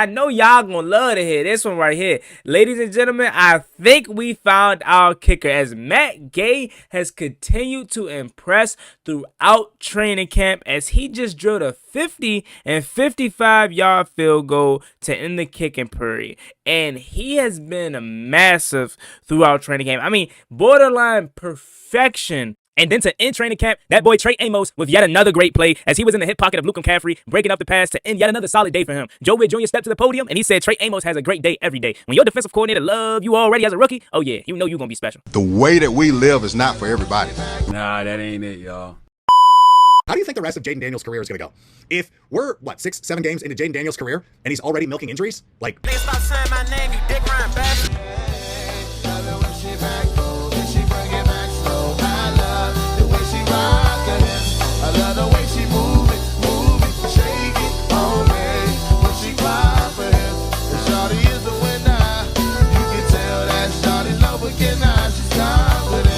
I know y'all gonna love to hear this one right here. Ladies and gentlemen, I think we found our kicker, as Matt Gay has continued to impress throughout training camp as he just drilled a 50 and 55-yard field goal to end the kicking period. And he has been massive throughout training camp. I mean, borderline perfection. And then to end training camp, that boy Trey Amos with yet another great play as he was in the hip pocket of Luke McCaffrey, breaking up the pass to end yet another solid day for him. Joe Witt Jr. stepped to the podium and he said Trey Amos has a great day every day. When your defensive coordinator love you already as a rookie, oh yeah, you know you're going to be special. The way that we live is not for everybody. Nah, that ain't it, y'all. How do you think the rest of Jaden Daniels' career is going to go? If we're, 6, 7 games into Jaden Daniels' career and he's already milking injuries? Like, stop saying my name, you dick rhyme bastard. I love the way she move it, shake it on me. When she cry for him, and shawty is the winner. You can tell that shawty love again now. She's confident.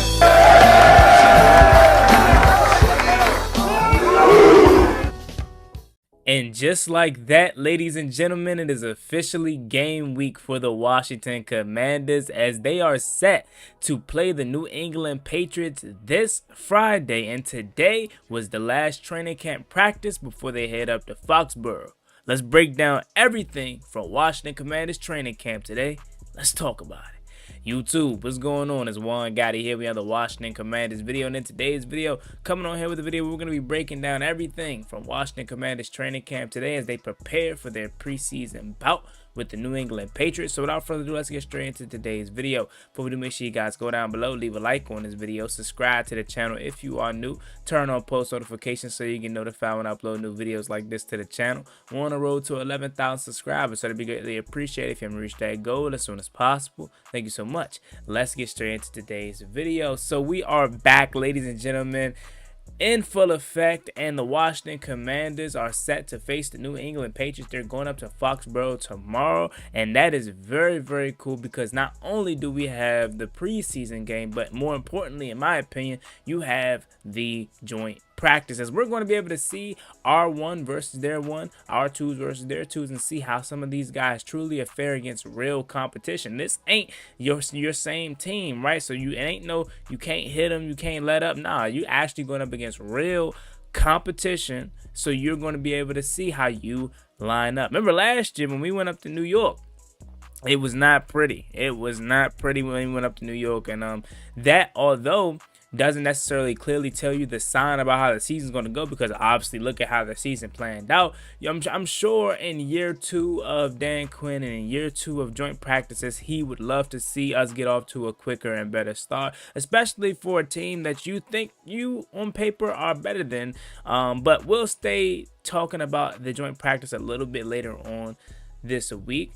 And just like that, ladies and gentlemen, it is officially game week for the Washington Commanders as they are set to play the New England Patriots this Friday. And today was the last training camp practice before they head up to Foxborough. Let's break down everything from Washington Commanders training camp today. Let's talk about it. YouTube, what's going on? It's Juan Gotti here. We have the Washington Commanders video, and in today's video, coming on here with the video, we're going to be breaking down everything from Washington Commanders training camp today as they prepare for their preseason bout with the New England Patriots. So without further ado, let's get straight into today's video. Before we do, make sure you guys go down below, leave a like on this video, subscribe to the channel if you are new, turn on post notifications so you get notified when I upload new videos like this to the channel. We're on the road to 11,000 subscribers, so it'd be greatly appreciated if you can reach that goal as soon as possible. Thank you so much. Let's get straight into today's video. So we are back, ladies and gentlemen, in full effect, and the Washington Commanders are set to face the New England Patriots. They're going up to Foxborough tomorrow, and that is very, very cool because not only do we have the preseason game, but more importantly, in my opinion, you have the joint practices. We're going to be able to see our one versus their one, our twos versus their twos, and see how some of these guys truly fare against real competition. This ain't your same team, right? So you can't hit them, you can't let up. Nah, you actually going up against real competition, so you're going to be able to see how you line up. Remember last year when we went up to New York, it was not pretty. It was not pretty when we went up to New York, and that, although doesn't necessarily clearly tell you the sign about how the season's going to go, because obviously look at how the season planned out. I'm sure in year 2 of Dan Quinn and in year 2 of joint practices, he would love to see us get off to a quicker and better start, especially for a team that you think you on paper are better than. But we'll stay talking about the joint practice a little bit later on this week.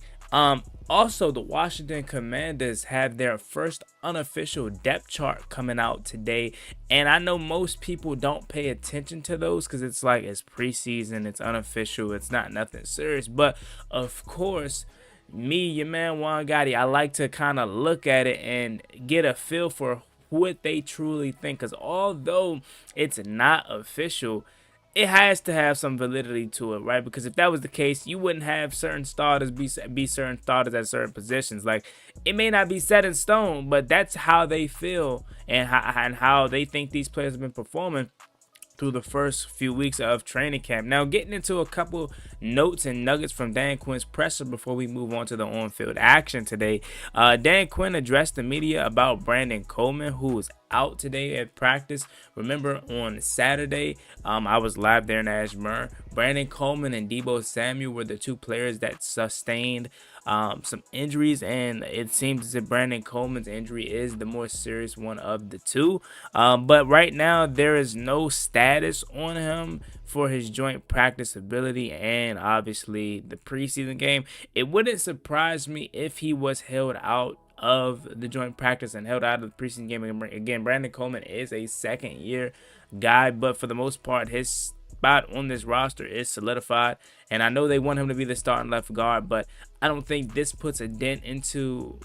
Also, the Washington Commanders have their first unofficial depth chart coming out today, and I know most people don't pay attention to those because it's like it's preseason, it's unofficial, it's not nothing serious. But of course, me, your man Juan Gotti, I like to kind of look at it and get a feel for what they truly think, because although it's not official, it has to have some validity to it, right? Because if that was the case, you wouldn't have certain starters be certain starters at certain positions. Like, it may not be set in stone, but that's how they feel and how they think these players have been performing through the first few weeks of training camp. Now, getting into a couple notes and nuggets from Dan Quinn's presser before we move on to the on-field action today. Dan Quinn addressed the media about Brandon Coleman, who was out today at practice. Remember, on Saturday, I was live there in Ashburn. Brandon Coleman and Deebo Samuel were the two players that sustained some injuries, and it seems as if Brandon Coleman's injury is the more serious one of the two. But right now, there is no status on him for his joint practice ability and obviously the preseason game. It wouldn't surprise me if he was held out of the joint practice and held out of the preseason game. Again, Brandon Coleman is a second-year guy, but for the most part, his spot on this roster is solidified, and I know they want him to be the starting left guard, but I don't think this puts a dent into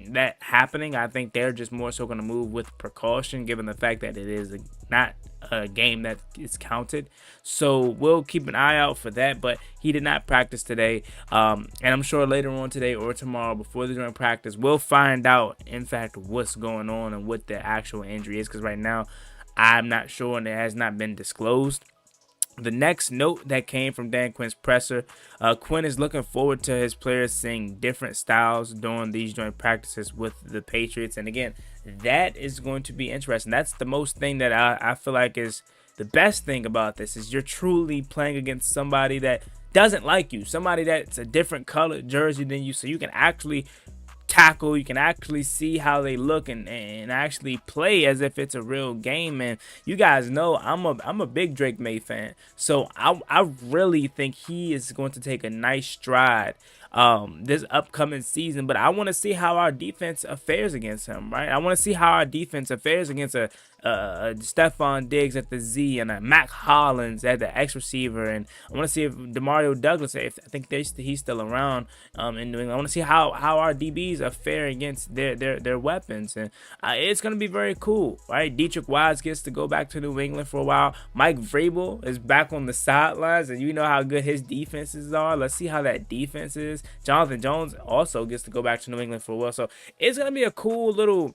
that happening. I think they're just more so going to move with precaution, given the fact that it is not a game that is counted. So we'll keep an eye out for that, but he did not practice today, and I'm sure later on today or tomorrow before the joint practice we'll find out in fact what's going on and what the actual injury is, because right now I'm not sure and it has not been disclosed. The next note that came from Dan Quinn's presser, Quinn is looking forward to his players seeing different styles during these joint practices with the Patriots. And again, that is going to be interesting. That's the most thing that I feel like is the best thing about this, is you're truly playing against somebody that doesn't like you, somebody that's a different colored jersey than you, so you can actually tackle, you can actually see how they look and actually play as if it's a real game. And you guys know I'm a big Drake May fan, so I really think he is going to take a nice stride this upcoming season. But I want to see how our defense fares against him, right? I want to see how our defense fares against a Stephon Diggs at the Z and a Mac Hollins at the X receiver, and I want to see if Demario Douglas, I think he's still around in New England. I want to see how our DBs fare against their weapons, and it's going to be very cool, right? Dietrich Wise gets to go back to New England for a while. Mike Vrabel is back on the sidelines, and you know how good his defenses are. Let's see how that defense is. Jonathan Jones also gets to go back to New England for a while, so it's going to be a cool little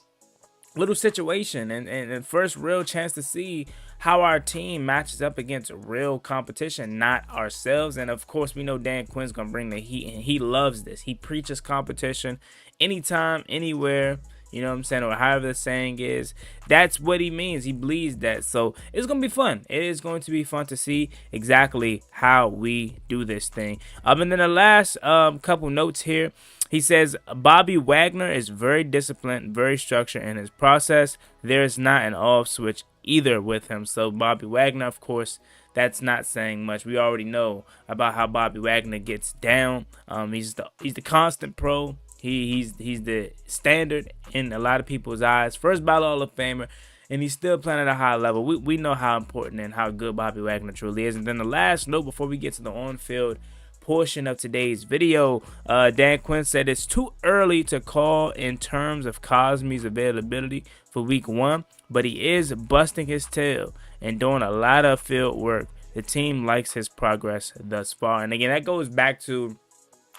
situation and first real chance to see how our team matches up against real competition, not ourselves. And of course, we know Dan Quinn's gonna bring the heat, and he loves this. He preaches competition anytime, anywhere, you know what I'm saying, or however the saying is. That's what he means. He believes that. So it's gonna be fun. It is going to be fun to see exactly how we do this thing. And then the last couple notes here. He says Bobby Wagner is very disciplined, very structured in his process. There's not an off switch either with him. So Bobby Wagner, of course, that's not saying much. We already know about how Bobby Wagner gets down. He's the constant pro. He's the standard in a lot of people's eyes. First ballot Hall of Famer, and he's still playing at a high level. We know how important and how good Bobby Wagner truly is. And then the last note before we get to the on-field portion of today's video, Dan Quinn said it's too early to call in terms of Cosmi's availability for week 1, but he is busting his tail and doing a lot of field work. The team likes his progress thus far. And again, that goes back to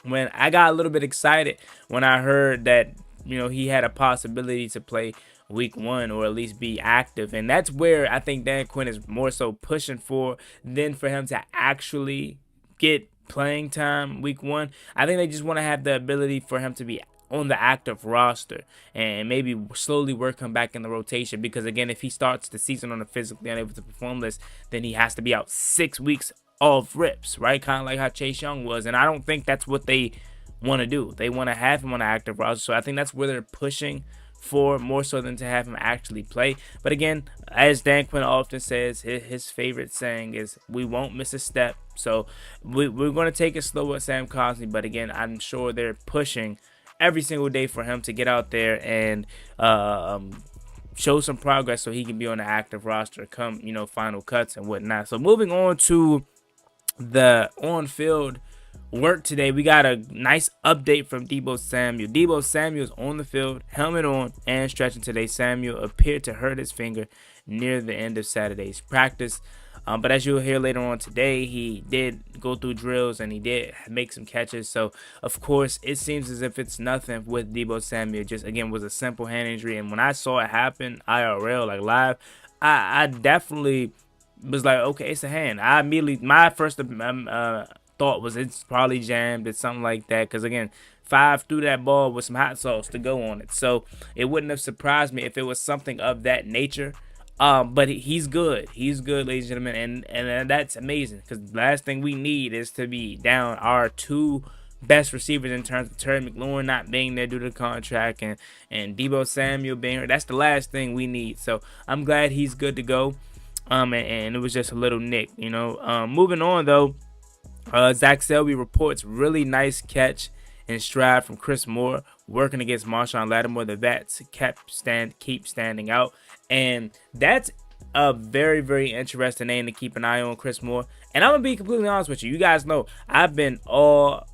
when I got a little bit excited when I heard that, you know, he had a possibility to play week 1 or at least be active. And that's where I think Dan Quinn is more so pushing for than for him to actually get playing time week 1. I think they just want to have the ability for him to be on the active roster and maybe slowly work him back in the rotation, because again, if he starts the season on a physically unable to perform list, then he has to be out 6 weeks off rips, right? Kind of like how Chase Young was. And I don't think that's what they want to do. They want to have him on an active roster, so I think that's where they're pushing for, more so than to have him actually play. But again, as Dan Quinn often says, his favorite saying is, we won't miss a step. So we're going to take it slow with Sam Cosmi, but again, I'm sure they're pushing every single day for him to get out there and show some progress so he can be on the active roster come, you know, final cuts and whatnot. So moving on to the on-field work today, we got a nice update from Deebo Samuel. Deebo Samuel is on the field, helmet on, and stretching today. Samuel appeared to hurt his finger near the end of Saturday's practice. But as you'll hear later on today, he did go through drills and he did make some catches. So, of course, it seems as if it's nothing with Deebo Samuel. Just, again, was a simple hand injury. And when I saw it happen, IRL, like live, I definitely was like, okay, it's a hand. I immediately, my first thought was it's probably jammed. It's something like that. Because, again, 5 threw that ball with some hot sauce to go on it. So, it wouldn't have surprised me if it was something of that nature. But he's good. He's good, ladies and gentlemen, and that's amazing, because the last thing we need is to be down our 2 best receivers in terms of Terry McLaurin not being there due to the contract and Deebo Samuel being hurt. That's the last thing we need. So I'm glad he's good to go. And it was just a little nick, you know. Moving on though, Zach Selby reports really nice catch and stride from Chris Moore working against Marshawn Lattimore. The bats keep standing out. And that's a very, very interesting name to keep an eye on, Chris Moore. And I'm going to be completely honest with you. You guys know I've been all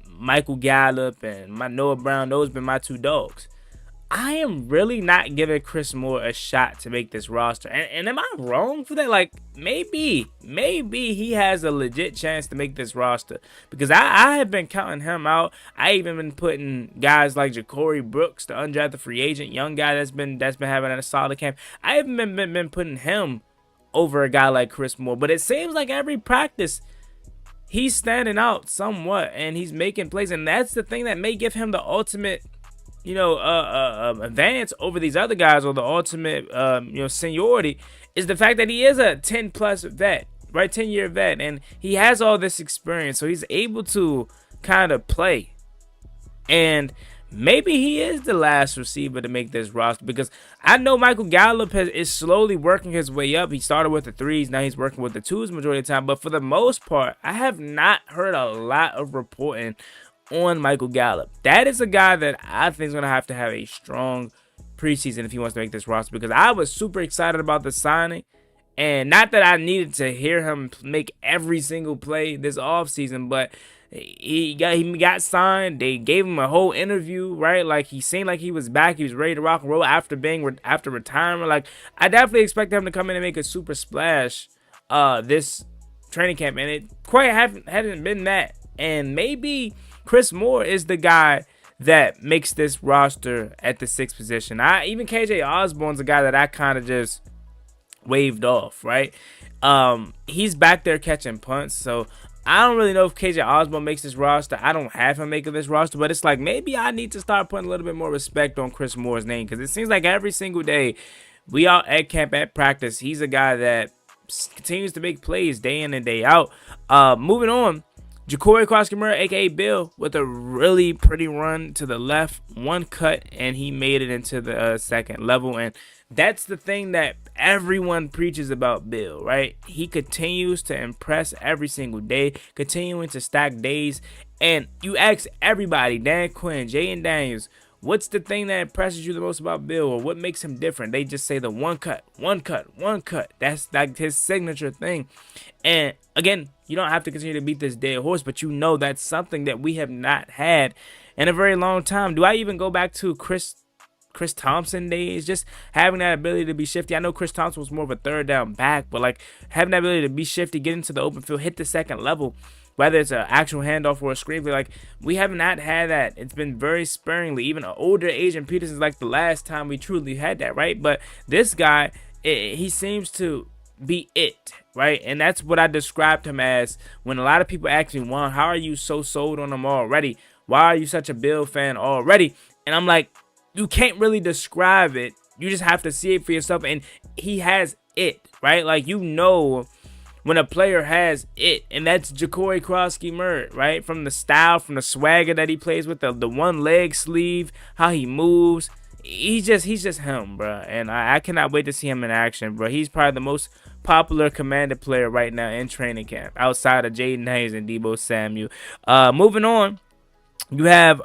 Michael Gallup and my Noah Brown. Those have been my two dogs. I am really not giving Chris Moore a shot to make this roster. And am I wrong for that? Like, maybe he has a legit chance to make this roster. Because I have been counting him out. I even been putting guys like Ja'Cory Brooks, the undrafted free agent, young guy that's been having a solid camp. I haven't been putting him over a guy like Chris Moore. But it seems like every practice, he's standing out somewhat. And he's making plays. And that's the thing that may give him the ultimate advance over these other guys, or the ultimate, seniority, is the fact that he is a 10+ vet, right? 10-year vet, and he has all this experience, so he's able to kind of play. And maybe he is the last receiver to make this roster, because I know Michael Gallup is slowly working his way up. He started with the 3s, now he's working with the 2s majority of the time, but for the most part, I have not heard a lot of reporting on Michael Gallup. That is a guy that I think is going to have a strong preseason if he wants to make this roster, because I was super excited about the signing, and not that I needed to hear him make every single play this offseason, but he got signed. They gave him a whole interview, right? Like, he seemed like he was back. He was ready to rock and roll after retirement. Like, I definitely expect him to come in and make a super splash this training camp, and it quite hadn't been that. And maybe Chris Moore is the guy that makes this roster at the 6th position. Even KJ Osborne's a guy that I kind of just waved off, right? He's back there catching punts, so I don't really know if KJ Osborne makes this roster. I don't have him making this roster, but it's like maybe I need to start putting a little bit more respect on Chris Moore's name, because it seems like every single day we out at camp, at practice, he's a guy that continues to make plays day in and day out. Moving on, Ja'Cory Cross-Camara, a.k.a. Bill, with a really pretty run to the left, one cut, and he made it into the second level. And that's the thing that everyone preaches about Bill, right? He continues to impress every single day, continuing to stack days. And you ask everybody, Dan Quinn, Jaden Daniels, what's the thing that impresses you the most about Bill, or what makes him different? They just say the one cut. That's like his signature thing. And again, you don't have to continue to beat this dead horse, but you know that's something that we have not had in a very long time. Do I even go back to Chris Thompson days, just having that ability to be shifty? I know Chris Thompson was more of a third down back, but like having that ability to be shifty, get into the open field, hit the second level, whether it's an actual handoff or a screen play, like we have not had that. It's been very sparingly. Even an older Adrian Peterson's like the last time we truly had that, right? But this guy, he seems to be it, right? And that's what I described him as when a lot of people ask me, Juan, how are you so sold on him already? Why are you such a Bill fan already? And I'm like, you can't really describe it. You just have to see it for yourself. And he has it, right? Like, you know when a player has it, and that's Ja'Cory Cross-Camara, right? From the style, from the swagger that he plays with, the one leg sleeve, how he moves. He's just him, bro. And I cannot wait to see him in action, bro. He's probably the most popular Commander player right now in training camp, outside of Jaden Hayes and Deebo Samuel. Moving on, you have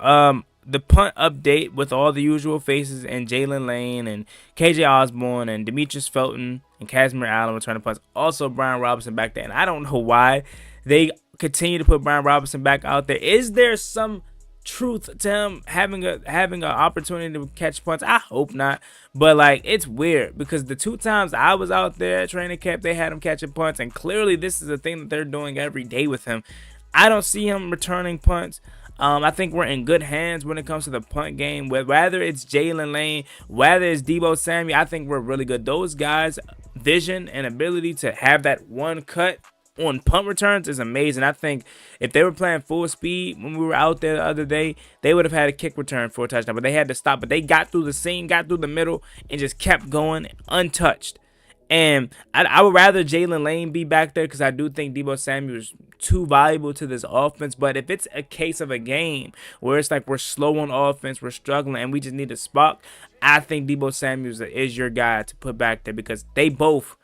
the punt update with all the usual faces, and Jalen Lane and KJ Osborne and Demetrius Felton and Casimir Allen returning punts. Also Brian Robinson back there. And I don't know why they continue to put Brian Robinson back out there. Is there some truth to him having an opportunity to catch punts? I hope not, but like, it's weird, because the 2 times I was out there at training camp, they had him catching punts, and clearly this is a thing that they're doing every day with him. I don't see him returning punts. I think we're in good hands when it comes to the punt game. Whether it's Jalen Lane, whether it's Deebo Samuel, I think we're really good. Those guys' vision and ability to have that one cut on punt returns is amazing. I think if they were playing full speed when we were out there the other day, they would have had a kick return for a touchdown, but they had to stop. But they got through the seam, got through the middle, and just kept going untouched. And I would rather Jalen Lane be back there, because I do think Deebo Samuel is too valuable to this offense. But if it's a case of a game where it's like we're slow on offense, we're struggling, and we just need a spark, I think Deebo Samuel is your guy to put back there, because they both,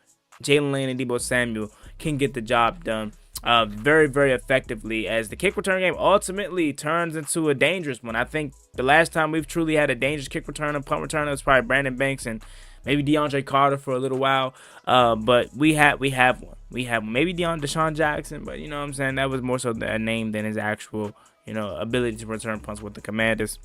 Jalen Lane and Deebo Samuel, can get the job done. very, very effectively, as the kick return game ultimately turns into a dangerous one. I think the last time we've truly had a dangerous kick returner, punt returner, was probably Brandon Banks and maybe DeAndre Carter for a little while. But we have one. We have maybe Deshaun Jackson, but you know what I'm saying? That was more so a name than his actual, ability to return punts with the Commanders.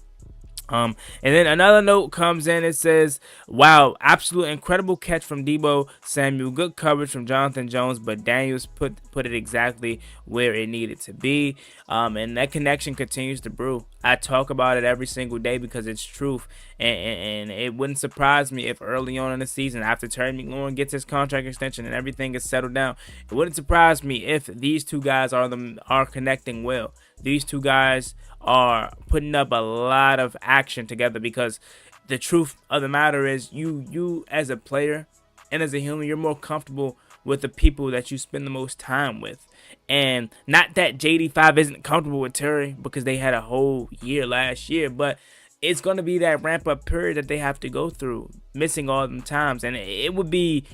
And then another note comes in. It says, wow, absolute incredible catch from Deebo Samuel. Good coverage from Jonathan Jones, but Daniels put it exactly where it needed to be. And that connection continues to brew. I talk about it every single day because it's truth. And it wouldn't surprise me if early on in the season, after Terry McLaurin gets his contract extension and everything is settled down, it wouldn't surprise me if these two guys are connecting well. These two guys are putting up a lot of action together, because the truth of the matter is you as a player and as a human, you're more comfortable with the people that you spend the most time with. And not that JD5 isn't comfortable with Terry, because they had a whole year last year, but it's going to be that ramp up period that they have to go through, missing all them times. And it would be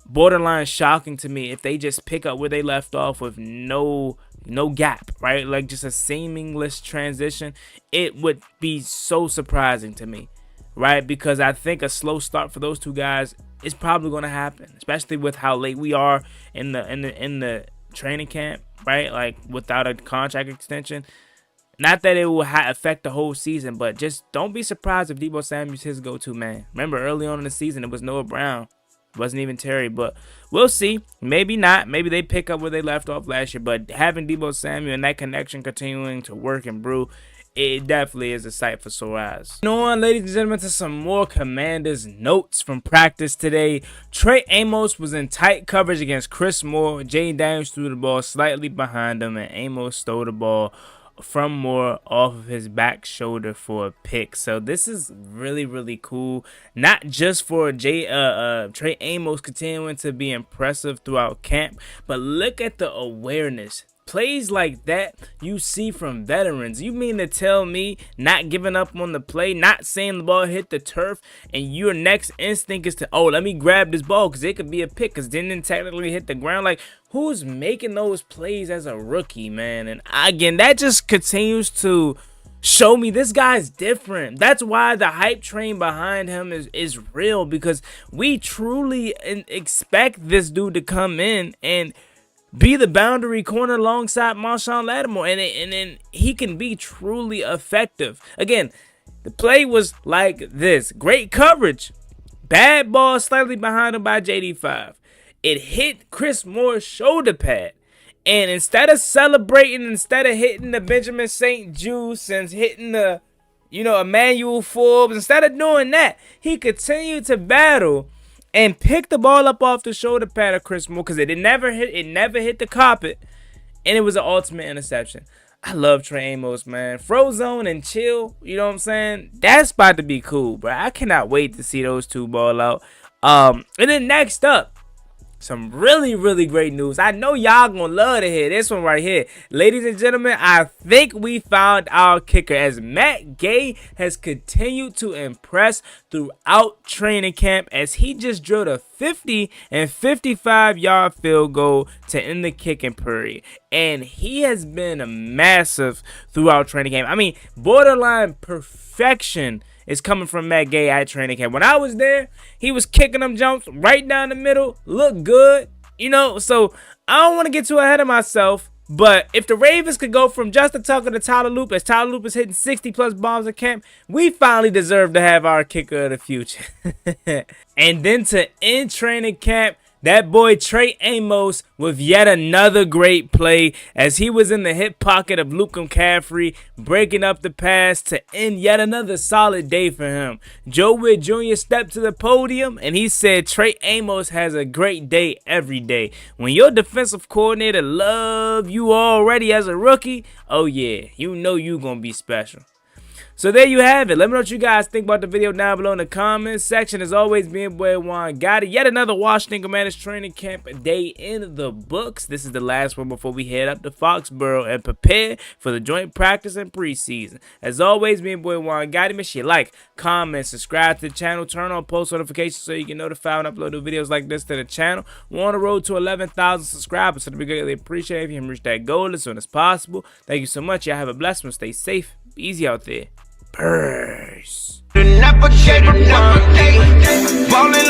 borderline shocking to me if they just pick up where they left off with no gap, right? Like just a seamless transition. It would be so surprising to me, right? Because I think a slow start for those two guys is probably going to happen, especially with how late we are in the training camp, right? Like without a contract extension. Not that it will affect the whole season, but just don't be surprised if Deebo Samuel's his go-to man. Remember, early on in the season, it was Noah Brown. Wasn't even Terry, but we'll see. Maybe not. Maybe they pick up where they left off last year. But having Deebo Samuel and that connection continuing to work and brew, it definitely is a sight for sore eyes. On, ladies and gentlemen, to some more Commanders notes from practice today. Trey Amos was in tight coverage against Chris Moore. Jay Daniels threw the ball slightly behind him, and Amos stole the ball from Moore off of his back shoulder for a pick. So this is really, really cool. Not just for Trey Amos continuing to be impressive throughout camp, but look at the awareness. Plays like that you see from veterans. You mean to tell me not giving up on the play, not seeing the ball hit the turf, and your next instinct is to, let me grab this ball because it could be a pick because didn't technically hit the ground? Like, who's making those plays as a rookie, man? And again, that just continues to show me this guy's different. That's why the hype train behind him is real, because we truly expect this dude to come in and be the boundary corner alongside Marshawn Lattimore, and then he can be truly effective. Again, the play was like this. Great coverage. Bad ball slightly behind him by JD5. It hit Chris Moore's shoulder pad. And instead of celebrating, instead of hitting the Benjamin St. Juice and hitting the, Emmanuel Forbes, instead of doing that, he continued to battle and pick the ball up off the shoulder pad of Chris Moore, because it never hit the carpet, and it was an ultimate interception. I love Trey Amos, man. Frozone and chill, you know what I'm saying? That's about to be cool, bro. I cannot wait to see those two ball out. And then next up, some really, really great news. I know y'all gonna love to hear this one right here. Ladies and gentlemen, I think we found our kicker, as Matt Gay has continued to impress throughout training camp, as he just drilled a 50 and 55-yard field goal to end the kicking period. And he has been massive throughout training camp. I mean, borderline perfection is coming from Matt Gay at training camp. When I was there, he was kicking them jumps right down the middle. Looked good, So I don't want to get too ahead of myself. But if the Ravens could go from Justin Tucker to Tyler Loop, as Tyler Loop is hitting 60-plus bombs a camp, we finally deserve to have our kicker of the future. And then to end training camp, that boy Trey Amos with yet another great play, as he was in the hip pocket of Luke McCaffrey, breaking up the pass to end yet another solid day for him. Joe Witt Jr. stepped to the podium and he said Trey Amos has a great day every day. When your defensive coordinator love you already as a rookie, oh yeah, you know you're going to be special. So there you have it. Let me know what you guys think about the video down below in the comments section. As always, me and boy Juan got it. Yet another Washington Commanders training camp day in the books. This is the last one before we head up to Foxborough and prepare for the joint practice and preseason. As always, me and boy Juan got it. Make sure you like, comment, subscribe to the channel, turn on post notifications so you get notified when I upload new videos like this to the channel. We're on the road to 11,000 subscribers, so we greatly appreciate if you can reach that goal as soon as possible. Thank you so much. Y'all have a blessed one. Stay safe. Be easy out there. Peace. Ballin'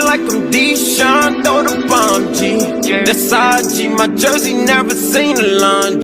like I'm D-Sean, throw the bomb G. That's IG, my jersey never seen a laundry.